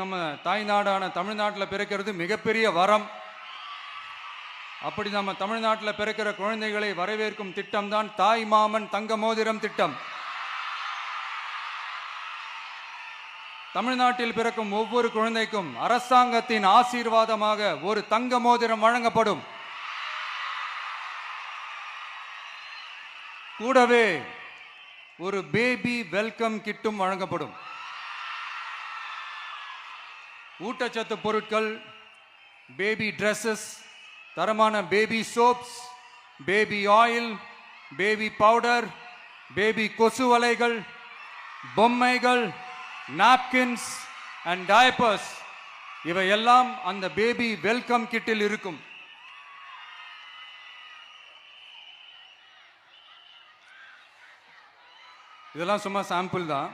நம்ம தாய்நாடான தமிழ்நாட்டில் பிறக்கிறது மிகப்பெரிய வரம். அப்படி நம்ம தமிழ்நாட்டில் பிறக்கிற குழந்தைகளை வரவேற்கும் திட்டம் தான் தாய் மாமன் தங்க மோதிரம் திட்டம். தமிழ்நாட்டில் பிறக்கும் ஒவ்வொரு குழந்தைக்கும் அரசாங்கத்தின் ஆசீர்வாதமாக ஒரு தங்க மோதிரம் வழங்கப்படும். கூடவே ஒரு பேபி வெல்கம் கிட்டும் வழங்கப்படும். ஊட்டச்சத்து பொருட்கள், பேபி ட்ரெஸ்ஸஸ், தரமான baby soaps, baby oil, baby powder, baby கொசு வலைகள், பொம்மைகள், நாப்கின்ஸ் அண்ட் டயப்பர்ஸ் இவையெல்லாம் அந்த பேபி வெல்கம் கிட்டில் இருக்கும். இதெல்லாம் சும்மா சாம்பிள் தான்.